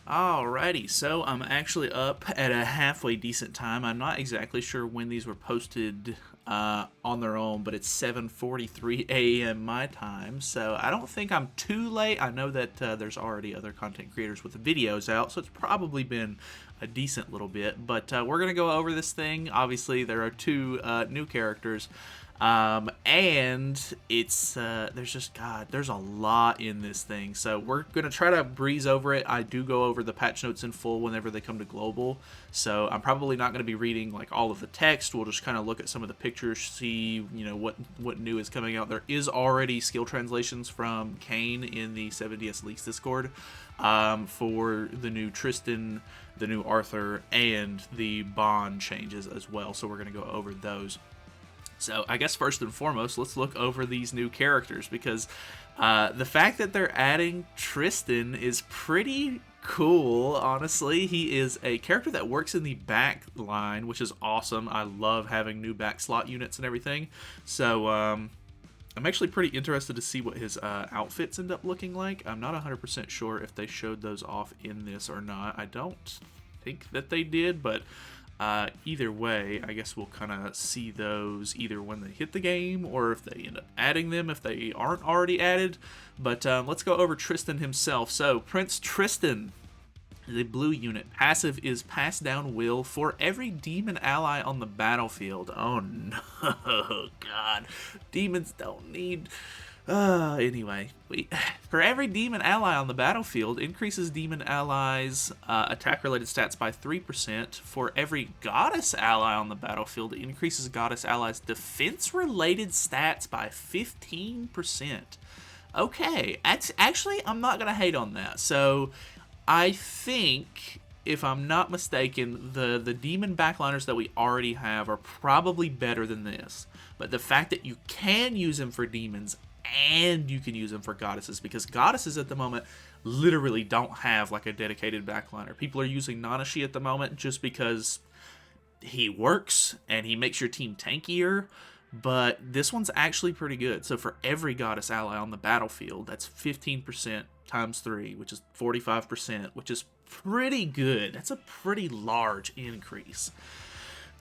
Alrighty, so I'm actually up at a halfway decent time. I'm not exactly sure when these were posted on their own, but it's 7:43 a.m. my time, so I don't think I'm too late. I know that there's already other content creators with videos out, so it's probably been a decent little bit. But we're gonna go over this thing. Obviously, there are two new characters. And it's there's just there's a lot in this thing, so we're gonna try to breeze over it. I do go over the patch notes in full whenever they come to global, so I'm probably not gonna be reading like all of the text. We'll just kind of look at some of the pictures, see what new is coming out. There is already skill translations from Kane in the 7DS Leaks Discord for the new Tristan, the new Arthur, and the bond changes as well. So we're gonna go over those. So I guess first and foremost, let's look over these new characters, because the fact that they're adding Tristan is pretty cool, honestly. He is a character that works in the back line, which is awesome. I love having new back slot units and everything. So I'm actually pretty interested to see what his outfits end up looking like. I'm not 100% sure if they showed those off in this or not. I don't think that they did, but either way, I guess we'll kind of see those either when they hit the game or if they end up adding them if they aren't already added. But let's go over Tristan himself. So Prince Tristan, the blue unit. Passive is pass down will for every demon ally on the battlefield. Oh no, God. Demons don't need... anyway, for every demon ally on the battlefield, increases demon allies' attack-related stats by 3%. For every goddess ally on the battlefield, increases goddess allies' defense-related stats by 15%. Okay, actually, I'm not gonna hate on that. So, I think, if I'm not mistaken, the demon backliners that we already have are probably better than this. But the fact that you can use them for demons and you can use them for goddesses, because goddesses at the moment literally don't have like a dedicated backliner. People are using Nanashi at the moment just because he works and he makes your team tankier, but this one's actually pretty good. So for every goddess ally on the battlefield, that's 15% times 3, which is 45%, which is pretty good. That's a pretty large increase.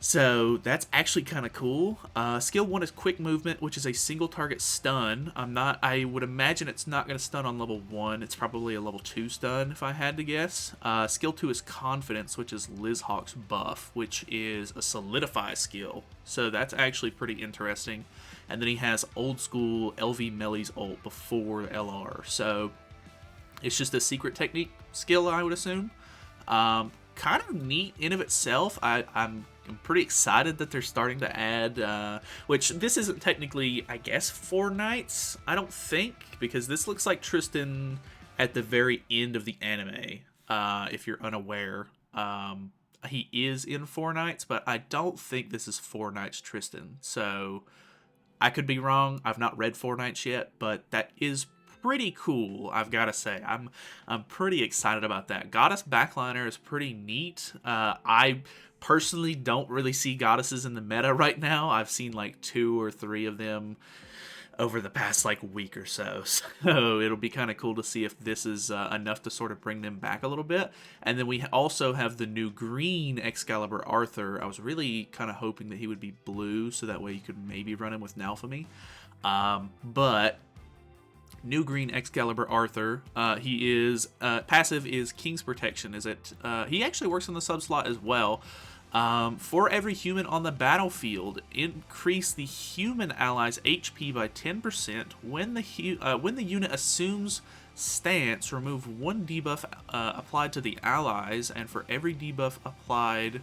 So that's actually kind of cool. Skill 1 is quick movement, which is a single target stun. I would imagine it's not going to stun on level 1. It's probably a level 2 stun if I had to guess. Skill 2 is confidence, which is Lizhawk's buff, which is a solidify skill. So that's actually pretty interesting. And then he has old school LV Melly's ult before LR. So it's just a secret technique skill, I would assume. Kind of neat in of itself. I'm pretty excited that they're starting to add, which this isn't technically, I guess, 4 nights, I don't think, because this looks like Tristan at the very end of the anime, if you're unaware. He is in 4 nights, but I don't think this is 4 nights Tristan, so I could be wrong. I've not read 4 nights yet, but that is pretty cool, I've got to say. I'm pretty excited about that. Goddess backliner is pretty neat. I personally don't really see goddesses in the meta right now. I've seen like 2 or 3 of them over the past like week or so. So it'll be kind of cool to see if this is enough to sort of bring them back a little bit. And then we also have the new green Excalibur Arthur. I was really kind of hoping that he would be blue, so that way you could maybe run him with Nalphamy. But new green Excalibur Arthur, he is passive is King's Protection. He actually works in the sub slot as well. For every human on the battlefield, increase the human allies' HP by 10%. When the unit assumes stance, remove 1 debuff applied to the allies, and for every debuff applied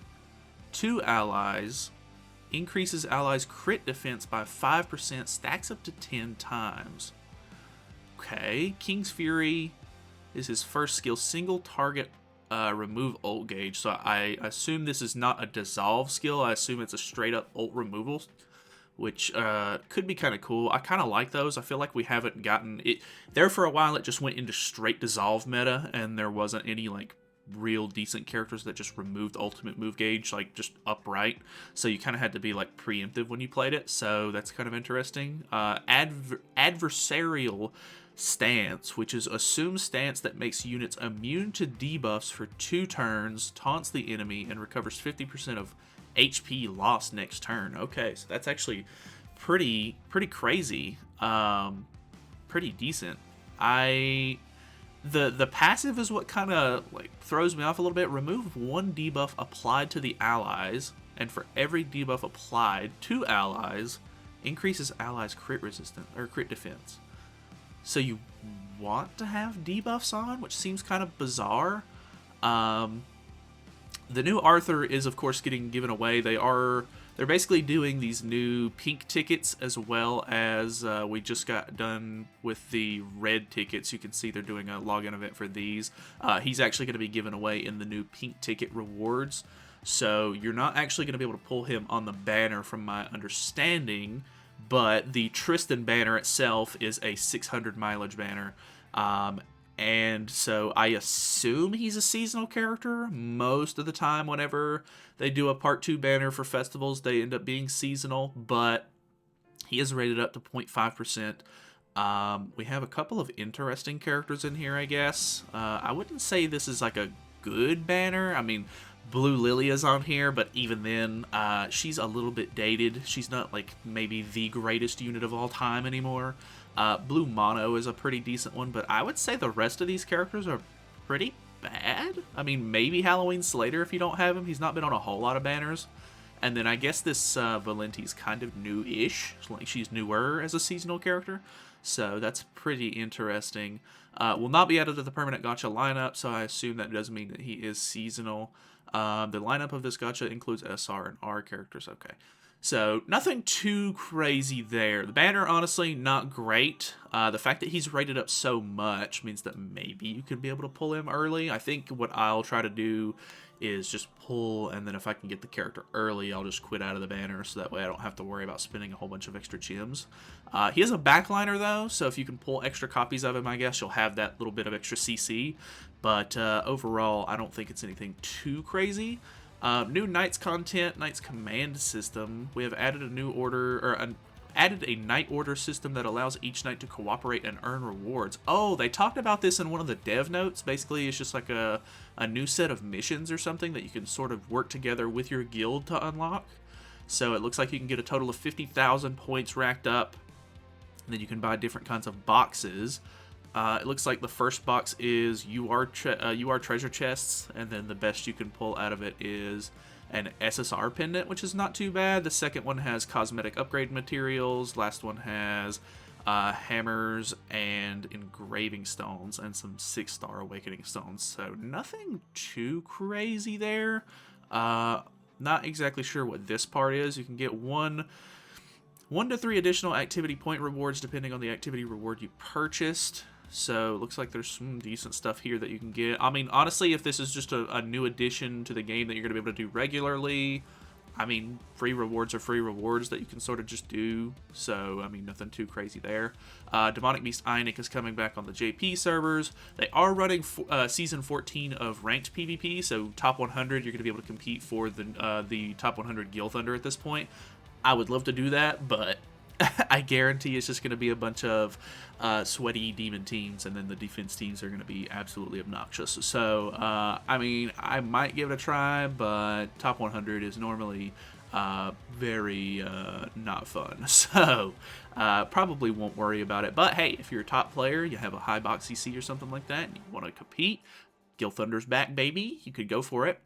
to allies, increases allies' crit defense by 5%, stacks up to 10 times. Okay, King's Fury is his first skill, single target remove ult gauge. So I assume this is not a dissolve skill. I assume it's a straight up ult removal, which could be kind of cool. I kind of like those. I feel like we haven't gotten it there for a while. It just went into straight dissolve meta, and there wasn't any like real decent characters that just removed ultimate move gauge, like just upright. So you kind of had to be like preemptive when you played it. So that's kind of interesting. Adversarial Stance, which is assume stance that makes units immune to debuffs for 2 turns, taunts the enemy, and recovers 50% of HP lost next turn. Okay, so that's actually pretty crazy. Pretty decent. The passive is what kind of like throws me off a little bit. Remove 1 debuff applied to the allies, and for every debuff applied to allies, increases allies' crit resistance or crit defense. So you want to have debuffs on, which seems kind of bizarre. The new Arthur is, of course, getting given away. They're basically doing these new pink tickets as well as we just got done with the red tickets. You can see they're doing a login event for these. He's actually going to be given away in the new pink ticket rewards. So you're not actually going to be able to pull him on the banner from my understanding, but the Tristan banner itself is a 600 mileage banner. And so I assume he's a seasonal character. Most of the time whenever they do a part 2 banner for festivals, they end up being seasonal, but he is rated up to 0.5%. We have a couple of interesting characters in here, I guess. I wouldn't say this is like a good banner. I mean, Blue Lily is on here, but even then, she's a little bit dated. She's not like maybe the greatest unit of all time anymore. Blue Mono is a pretty decent one, but I would say the rest of these characters are pretty bad. I mean, maybe Halloween Slater if you don't have him. He's not been on a whole lot of banners. And then I guess this Valenti's kind of new-ish. Like she's newer as a seasonal character. So that's pretty interesting. Will not be added to the permanent gacha lineup, so I assume that does mean that he is seasonal. The lineup of this gacha includes SR and R characters. Okay. So nothing too crazy there. The banner, honestly, not great. The fact that he's rated up so much means that maybe you could be able to pull him early. I think what I'll try to do is just pull, and then if I can get the character early, I'll just quit out of the banner, so that way I don't have to worry about spending a whole bunch of extra gems. He is a backliner, though, so if you can pull extra copies of him, I guess you'll have that little bit of extra CC. But overall, I don't think it's anything too crazy. New Knights content, Knights command system. We have added a new order, or added a Knight order system that allows each Knight to cooperate and earn rewards. Oh, they talked about this in one of the dev notes. Basically, it's just like a new set of missions or something that you can sort of work together with your guild to unlock. So it looks like you can get a total of 50,000 points racked up. And then you can buy different kinds of boxes. It looks like the first box is UR treasure chests, and then the best you can pull out of it is an SSR pendant, which is not too bad. The second one has cosmetic upgrade materials. Last one has hammers and engraving stones and some 6-star awakening stones. So nothing too crazy there. Not exactly sure what this part is. You can get 1 to 3 additional activity point rewards depending on the activity reward you purchased. So it looks like there's some decent stuff here that you can get. I mean, honestly, if this is just a new addition to the game that you're going to be able to do regularly, I mean, free rewards are free rewards that you can sort of just do. So, I mean, nothing too crazy there. Demonic Beast Ionic is coming back on the JP servers. They are running Season 14 of Ranked PvP, so top 100, you're going to be able to compete for the top 100 Gil Thunder at this point. I would love to do that, but I guarantee it's just going to be a bunch of sweaty demon teams, and then the defense teams are going to be absolutely obnoxious. So, I mean, I might give it a try, but top 100 is normally very not fun. So, probably won't worry about it. But hey, if you're a top player, you have a high box CC or something like that, and you want to compete, Gil Thunder's back, baby. You could go for it.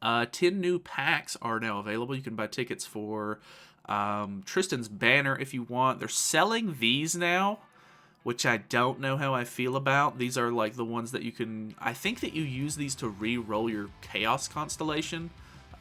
10 new packs are now available. You can buy tickets for Tristan's Banner if you want. They're selling these now, which I don't know how I feel about. These are like the ones that you can... I think that you use these to re-roll your Chaos Constellation.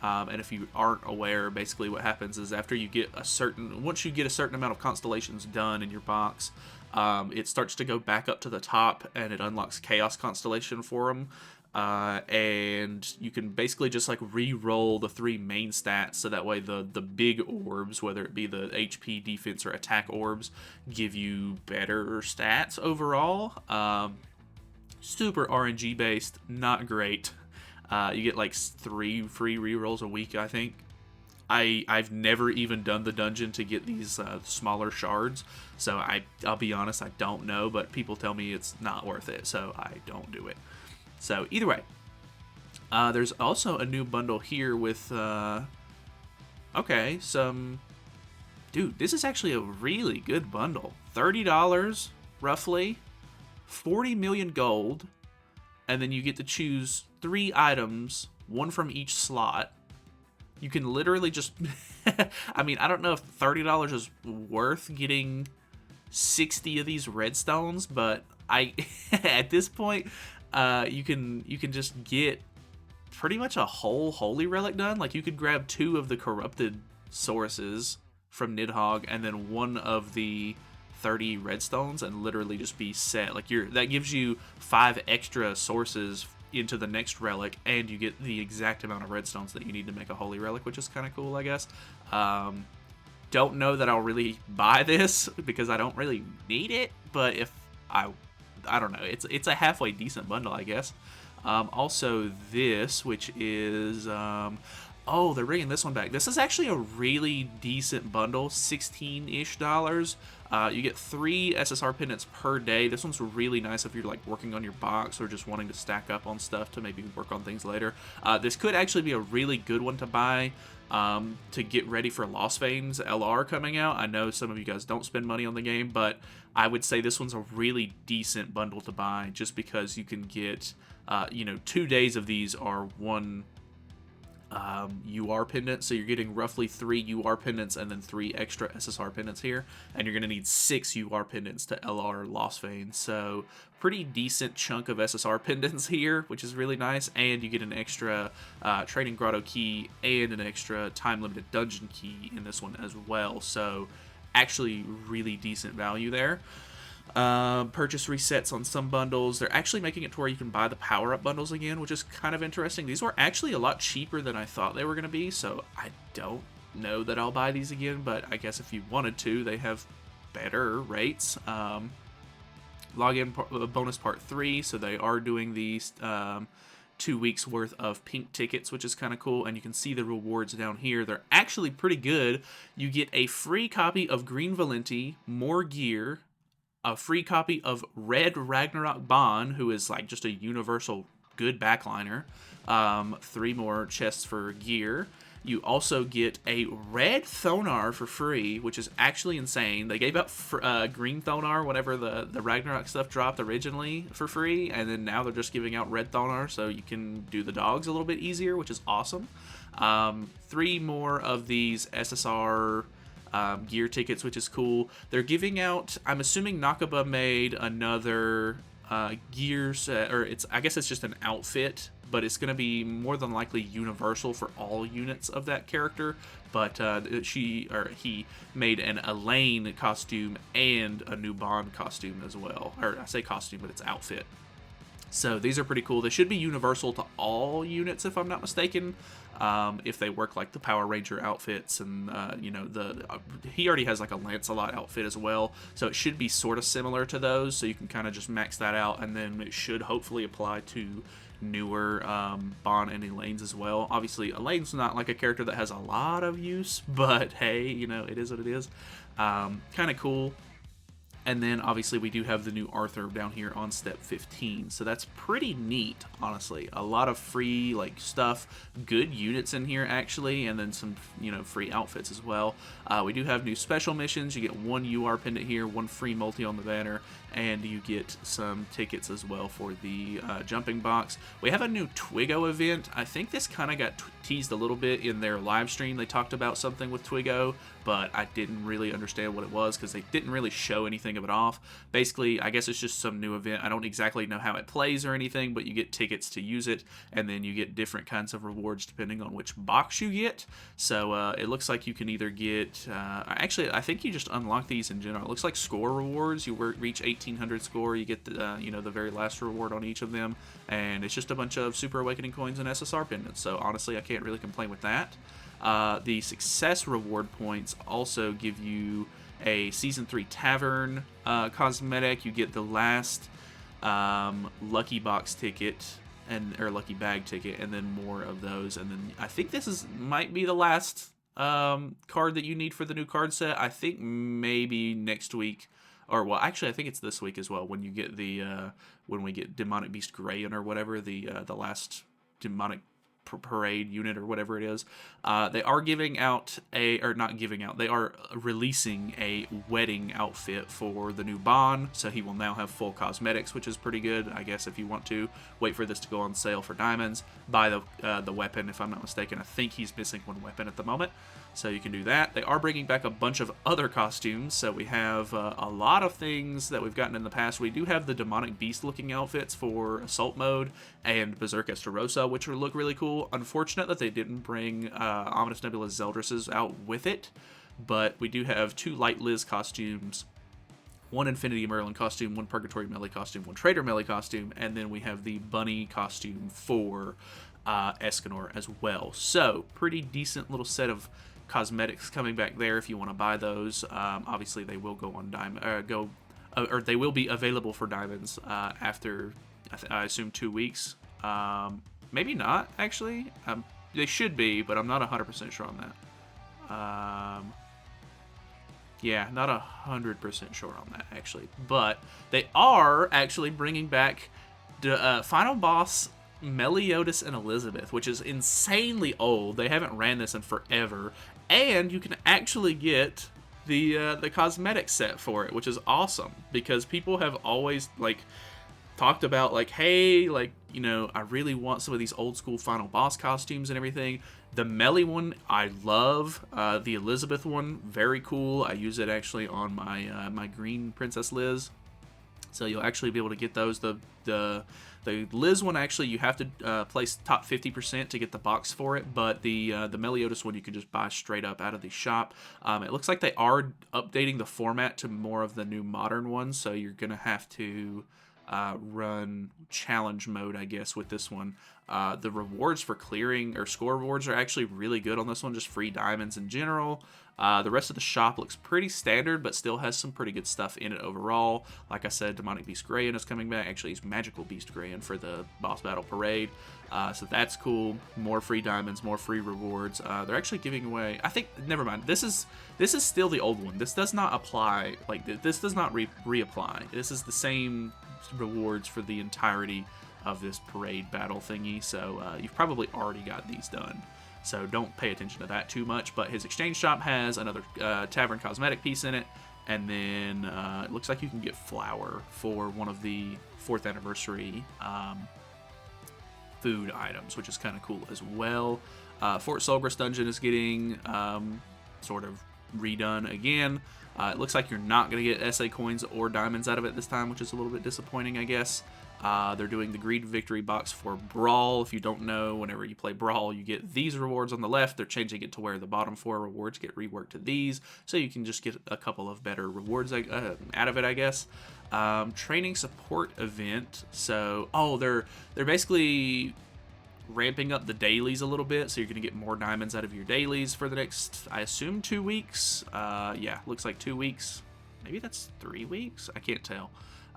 And if you aren't aware, basically what happens is after you get a certain... Once you get a certain amount of constellations done in your box, it starts to go back up to the top, and it unlocks Chaos Constellation for them. And you can basically just like re-roll the 3 main stats, so that way the big orbs, whether it be the HP, defense, or attack orbs, give you better stats overall. Super RNG based, not great. You get like 3 free re-rolls a week, I think. I've never even done the dungeon to get these smaller shards, so I'll be honest, I don't know, but people tell me it's not worth it, so I don't do it. So either way, there's also a new bundle here with okay, dude, this is actually a really good bundle. $30 roughly, 40 million gold, and then you get to choose 3 items, 1 from each slot. You can literally just I mean, I don't know if $30 is worth getting 60 of these redstones, but I at this point you can just get pretty much a whole holy relic done. Like, you could grab 2 of the corrupted sources from Nidhogg and then 1 of the 30 redstones and literally just be set. Like, that gives you 5 extra sources into the next relic, and you get the exact amount of redstones that you need to make a holy relic, which is kind of cool, I guess. Don't know that I'll really buy this because I don't really need it, but if I don't know, it's a halfway decent bundle, I guess. Also this, which is oh, they're bringing this one back. This is actually a really decent bundle, $16-ish. You get 3 SSR pendants per day. This one's really nice if you're like working on your box or just wanting to stack up on stuff to maybe work on things later. This could actually be a really good one to buy to get ready for Lost Veins LR coming out. I know some of you guys don't spend money on the game, but I would say this one's a really decent bundle to buy just because you can get, 2 days of these are 1 UR pendant, so you're getting roughly 3 UR pendants and then 3 extra SSR pendants here, and you're going to need 6 UR pendants to LR Lost Veins, so pretty decent chunk of SSR pendants here, which is really nice, and you get an extra Trading Grotto key and an extra time-limited dungeon key in this one as well, so actually really decent value there. Purchase resets on some bundles. They're actually making it to where you can buy the power-up bundles again, which is kind of interesting. These were actually a lot cheaper than I thought they were going to be, so I don't know that I'll buy these again, but I guess if you wanted to, they have better rates. Login bonus part 3, so they are doing these 2 weeks worth of pink tickets, which is kind of cool, and you can see the rewards down here. They're actually pretty good. You get a free copy of Green Valenti, more gear, a free copy of Red Ragnarok Ban, who is like just a universal good backliner, 3 more chests for gear. You also get a red Thonar for free, which is actually insane. They gave out green Thonar whenever the Ragnarok stuff dropped originally for free, and then now they're just giving out red Thonar, so you can do the dogs a little bit easier, which is awesome. 3 more of these SSR gear tickets, which is cool. They're giving out, I'm assuming Nakaba made another gear set, or I guess it's just an outfit, but it's going to be more than likely universal for all units of that character, but he made an Elaine costume and a new Bond costume as well, or I say costume, but it's outfit. So these are pretty cool. They should be universal to all units, if I'm not mistaken, if they work like the Power Ranger outfits, and he already has like a Lancelot outfit as well, so it should be sort of similar to those, so you can kind of just max that out, and then it should hopefully apply to newer Bon and Elaine's as well. Obviously, Elaine's not like a character that has a lot of use, but hey, it is what it is. Kind of cool. And then, obviously, we do have the new Arthur down here on step 15. So that's pretty neat, honestly. A lot of free, stuff. Good units in here, actually. And then some, free outfits as well. We do have new special missions. You get 1 UR pendant here, 1 free multi on the banner. And you get some tickets as well for the jumping box. We have a new Twigo event. I think this kind of got teased a little bit in their live stream. They talked about something with Twigo, but I didn't really understand what it was because they didn't really show anything of it off. Basically, I guess it's just some new event. I don't exactly know how it plays or anything, but you get tickets to use it, and then you get different kinds of rewards depending on which box you get. So it looks like you can either get... actually, I think you just unlock these in general. It looks like score rewards. You reach 1800 score, you get the very last reward on each of them, and it's just a bunch of Super Awakening coins and SSR pendants. So honestly, I can't really complain with that. The success reward points also give you a Season 3 Tavern cosmetic. You get the last Lucky Box ticket, or Lucky Bag ticket, and then more of those. And then I think this might be the last card that you need for the new card set. I think maybe next week, or well, actually, I think it's this week as well. When you get the when we get Demonic Beast Greaon or whatever, the last demonic parade unit or whatever it is, they are giving out not giving out, they are releasing a wedding outfit for the new Bond, so he will now have full cosmetics, which is pretty good. I guess if you want to wait for this to go on sale for diamonds, buy the weapon. If I'm not mistaken, I think he's missing one weapon at the moment, so you can do that. They are bringing back a bunch of other costumes, so we have a lot of things that we've gotten in the past. We do have the demonic beast looking outfits for assault mode and Berserk Esterosa, which would look really cool. Unfortunate that they didn't bring Ominous Nebula Zeldris's out with it, but we do have 2 Light Liz costumes, 1 Infinity Merlin costume, 1 Purgatory Melee costume, 1 Traitor Melee costume, and then we have the Bunny costume for Escanor as well. So, pretty decent little set of cosmetics coming back there if you want to buy those. Obviously, they will go on or they will be available for diamonds after, I assume, 2 weeks. Maybe not, actually. They should be, but I'm not 100% sure on that. Yeah, not 100% sure on that, actually. But they are actually bringing back the final boss Meliodas and Elizabeth, which is insanely old. They haven't ran this in forever. And you can actually get the cosmetic set for it, which is awesome, because people have always, like, talked about, like, hey, like, you know, I really want some of these old school final boss costumes and everything. The Melee one, I love. The Elizabeth one, very cool. I use it actually on my my green Princess Liz. So you'll actually be able to get those. The Liz one, actually, you have to place top 50% to get the box for it, but the Meliodas one you can just buy straight up out of the shop. It looks like they are updating the format to more of the new modern ones, so you're going to have to run challenge mode, I guess, with this one. The rewards for clearing, or score rewards, are actually really good on this one, just free diamonds in general. The rest of the shop looks pretty standard, but still has some pretty good stuff in it overall. Like I said, Demonic Beast Greaon is coming back. Actually, he's Magical Beast Greaon for the Boss Battle Parade. So that's cool. More free diamonds, more free rewards. They're actually giving away, I think, never mind. This is still the old one. This does not apply, like, this does not reapply. This is the same rewards for the entirety of this parade battle thingy. So you've probably already got these done, so don't pay attention to that too much. But his exchange shop has another tavern cosmetic piece in it, and then it looks like you can get flour for one of the 4th anniversary food items, which is kind of cool as well. Fort Solgres dungeon is getting sort of redone again. It looks like you're not going to get SA coins or diamonds out of it this time, which is a little bit disappointing, I guess. They're doing the Greed Victory box for Brawl. If you don't know, whenever you play Brawl, you get these rewards on the left. They're changing it to where the bottom 4 rewards get reworked to these, so you can just get a couple of better rewards out of it, I guess. Training support event. So, they're basically ramping up the dailies a little bit, so you're going to get more diamonds out of your dailies for the next, I assume, 2 weeks. Yeah, looks like 2 weeks. Maybe that's 3 weeks? I can't tell.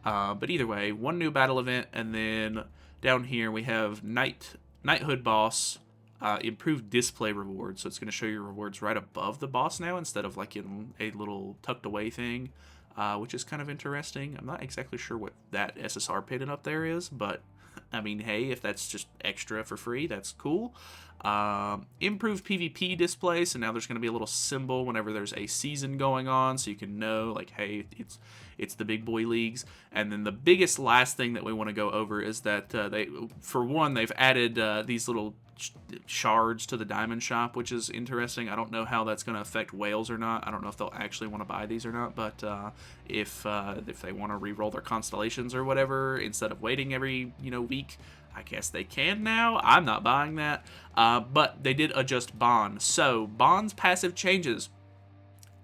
But either way, 1 new battle event, and then down here we have Knighthood Boss, improved display rewards. So it's going to show your rewards right above the boss now, instead of like in a little tucked away thing, which is kind of interesting. I'm not exactly sure what that SSR pin up there is, but I mean, hey, if that's just extra for free, that's cool. Improved PvP display, so now there's going to be a little symbol whenever there's a season going on, so you can know, like, hey, it's the big boy leagues. And then the biggest last thing that we want to go over is that they've added these little shards to the diamond shop, which is interesting. I don't know how that's going to affect whales or not. I don't know if they'll actually want to buy these or not, but if they want to re-roll their constellations or whatever instead of waiting every week, I guess they can now. I'm not buying that, but they did adjust Bond. So Bond's passive changes.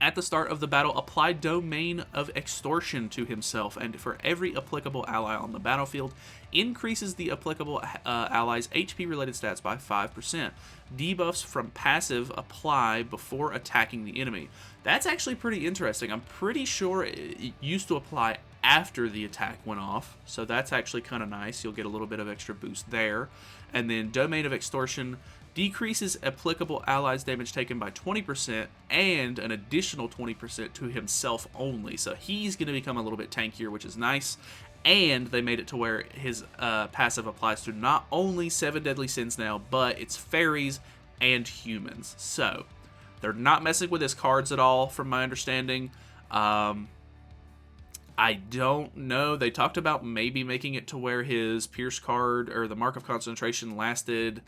At the start of the battle, apply Domain of Extortion to himself, and for every applicable ally on the battlefield, increases the applicable ally's HP-related stats by 5%. Debuffs from passive apply before attacking the enemy. That's actually pretty interesting. I'm pretty sure it used to apply after the attack went off, so that's actually kind of nice. You'll get a little bit of extra boost there. And then Domain of Extortion decreases applicable allies' damage taken by 20% and an additional 20% to himself only. So he's going to become a little bit tankier, which is nice. And they made it to where his passive applies to not only 7 Deadly Sins now, but it's fairies and humans. So they're not messing with his cards at all, from my understanding. I don't know. They talked about maybe making it to where his Pierce card or the Mark of Concentration lasted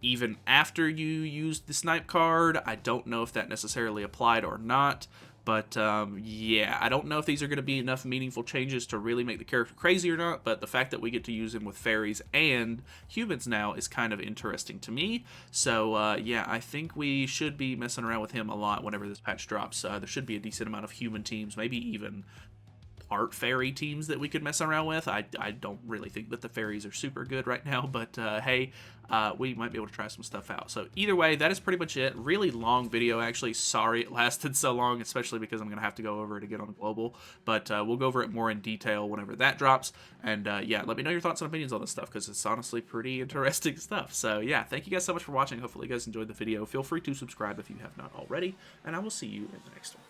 even after you used the Snipe card. I don't know if that necessarily applied or not. But, yeah, I don't know if these are going to be enough meaningful changes to really make the character crazy or not, but the fact that we get to use him with fairies and humans now is kind of interesting to me. So, yeah, I think we should be messing around with him a lot whenever this patch drops. There should be a decent amount of human teams, maybe even art fairy teams that we could mess around with. I don't really think that the fairies are super good right now, but hey, we might be able to try some stuff out. So either way, that is pretty much it. Really long video, actually. Sorry it lasted so long, especially because I'm going to have to go over it again on Global, but we'll go over it more in detail whenever that drops. And yeah, let me know your thoughts and opinions on this stuff, because it's honestly pretty interesting stuff. So yeah, thank you guys so much for watching. Hopefully you guys enjoyed the video. Feel free to subscribe if you have not already, and I will see you in the next one.